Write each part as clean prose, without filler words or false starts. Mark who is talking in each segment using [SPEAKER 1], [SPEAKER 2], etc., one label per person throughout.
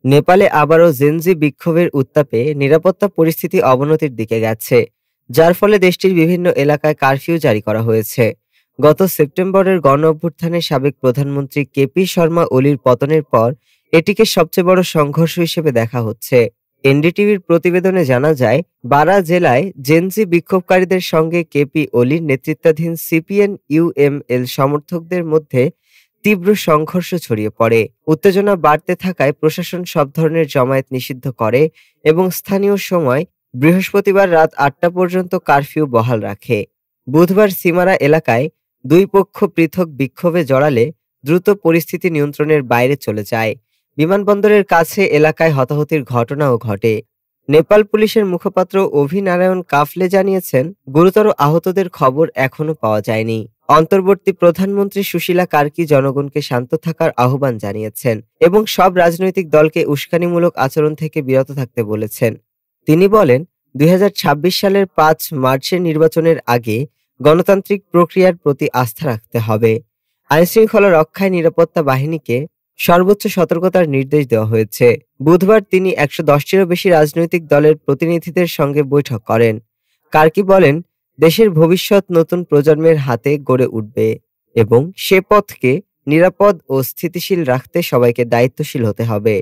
[SPEAKER 1] নেপালে আবারও জেনজি বিক্ষোভের উত্তাপে নিরাপত্তা পরিস্থিতি অবনতির দিকে গেছে, যার ফলে দেশটির বিভিন্ন এলাকায় কারফিউ জারি করা হয়েছে। গত সেপ্টেম্বরের গণ অভ্যুত্থানে সাবেক প্রধানমন্ত্রী কেপি শর্মা ওলির পতনের পর এটিকে সবচেয়ে বড় সংঘর্ষ হিসেবে দেখা হচ্ছে। এনডিটিভির প্রতিবেদনে জানা যায়, বারা জেলায় জেনজি বিক্ষোভকারীদের সঙ্গে কেপি ওলির নেতৃত্বাধীন সিপিএন ইউএমএল সমর্থকদের মধ্যে তীব্র সংঘর্ষ ছড়িয়ে পড়ে। উত্তেজনা বাড়তে থাকায় প্রশাসন সব ধরনের জমায়েত নিষিদ্ধ করে এবং স্থানীয় সময় বৃহস্পতিবার রাত ৮টা পর্যন্ত কারফিউ বহাল রাখে। বুধবার সিমারা এলাকায় দুই পক্ষ পৃথক বিক্ষোভে জড়ালে দ্রুত পরিস্থিতি নিয়ন্ত্রণের বাইরে চলে যায়। বিমানবন্দরের কাছে এলাকায় হতাহতির ঘটনাও ঘটে। নেপাল পুলিশের মুখপাত্র অভিনারায়ণ কাফলে জানিয়েছেন, গুরুতর আহতদের খবর এখনো পাওয়া যায়নি। অন্তর্বর্তী প্রধানমন্ত্রী সুশীলা কার্কি জনগণকে শান্ত থাকার আহ্বান জানিয়েছেন এবং সব রাজনৈতিক দলকে উস্কানিমূলক আচরণ থেকে বিরত থাকতে বলেছেন। তিনি বলেন, ২০২৬ সালের ৫ মার্চের নির্বাচনের আগে গণতান্ত্রিক প্রক্রিয়ার প্রতি আস্থা রাখতে হবে। আইনশৃঙ্খলা রক্ষায় নিরাপত্তা বাহিনীকে সর্বোচ্চ সতর্কতার নির্দেশ দেওয়া হয়েছে। বুধবার তিনি ১১০টিরও বেশি রাজনৈতিক দলের প্রতিনিধিদের সঙ্গে বৈঠক করেন। কার্কি বলেন, দেশের ভবিষ্যৎ নতুন প্রজন্মের হাতে গড়ে উঠবে এবং সে পথকে নিরাপদ ও স্থিতিশীল রাখতে সবাইকে দায়িত্বশীল হতে হবে।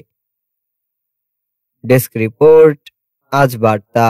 [SPEAKER 1] ডেস্ক রিপোর্ট, আজ বার্তা।